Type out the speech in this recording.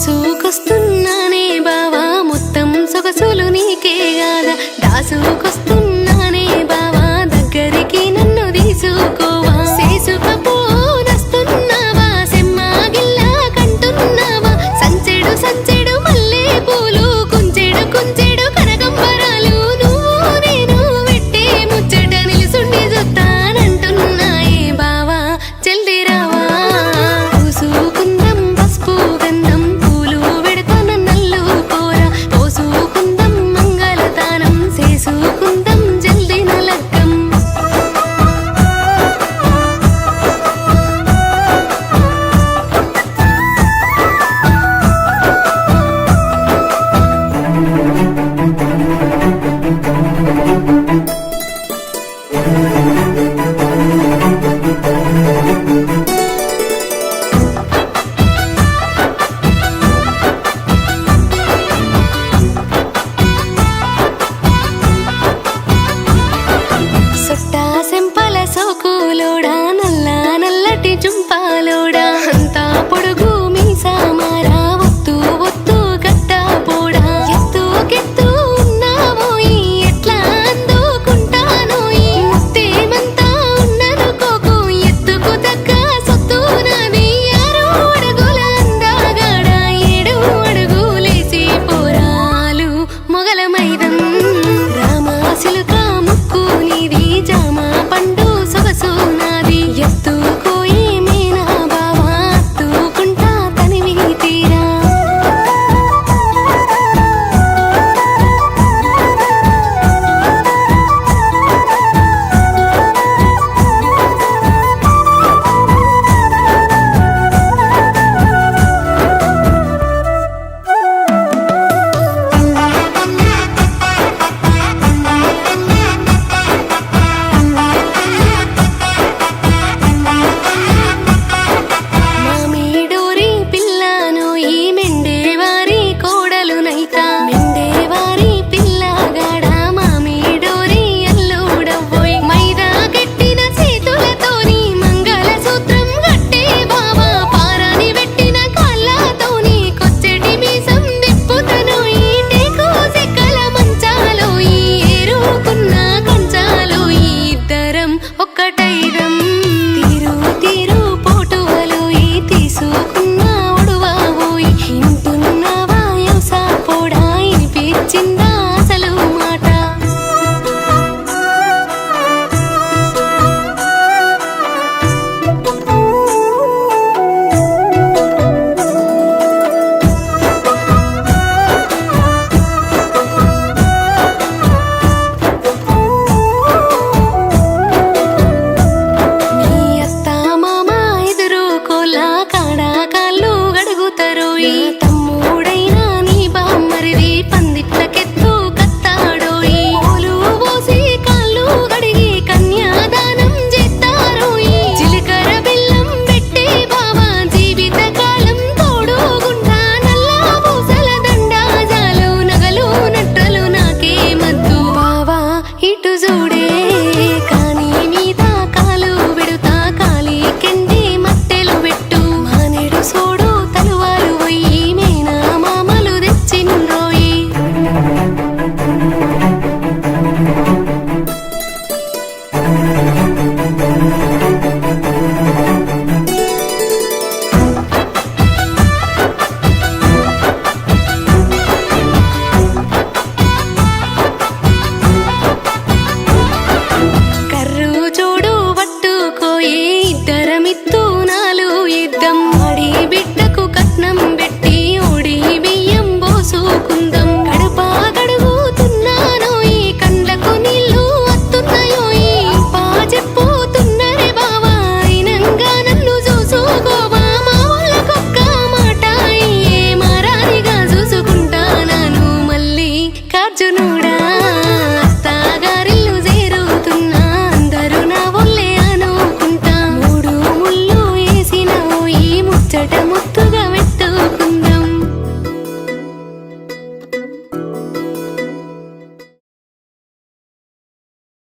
దోసుకొస్తున్నానే బావా మొత్తం సొగసులు నీకే గాదా దాసుకొస్తున్నానే బావా దగ్గరికి నన్ను తీసుకోవా చేసుకపోనస్తున్నావా సెమ్మాగిల్లా కంటున్నావా సంచెడు సంచెడు మల్లె పూలు కుంచెడు కుంచెడు కనకంబరాలు నువ్వు నేను పెట్టే ముచ్చట నిలుసుండి చూస్తానంటున్నాయే బావా జల్ది రావా పూసుకుందాం పసుపు గంధం పూలు పెడతాన నల్లు కోర పోసుకుందాం మంగళతానం చేసుకుందాం జల్ది నలగ్గం సొట్టా సెంపల సోకులోడా నల్ల నల్లటి జుంపాలోడా అంతా పొడుగు మీసామారా ఒత్తు ఒత్తు గట్ట పోడా ఎత్తుకెత్తు ఉన్నావోయి ఎట్లా అందుకుంటానోయి ముత్తేమంతా ఉన్ననుకోకు ఎత్తుకు తగ్గ సొత్తు నాది 6 అడుగుల అందగాడ 7 అడుగులేసి పోరాలు మొగల మైదం రామాసిలుక ముక్కు నీది జామ పండు సొగసు నాది ఎత్తుకోయి మీనా బావా అత్తుకుంటా తనివి తీరా మామిడోరి పిల్లను ఈ మెండేవారి కోడలు నైతా మెండేవారి పిల్లగాడ మామిడోరి అల్లుడవ్వోయ్ మైదా గట్టిన చేతులతోని మంగళసూత్రం గట్టే బావా పారాని పెట్టిన కాళ్ళతోని కొచ్చెటి మీసం దిప్పుతనోయి టేకు చెక్కల మంచాలోయి ఏరుకున్న కంచాలోయి ఇద్దరం ఒక్కటైదం తీరు తీరు పోటువలోయి తీసుకున్న ఒడువావోయి ఇంటున్నావా యోసా పోడా ఇనిపించిందా అసలు మాట నీ అత్త మామ ఎదురు కోలా కాడా కాళ్ళు గడుగుతారు ఈ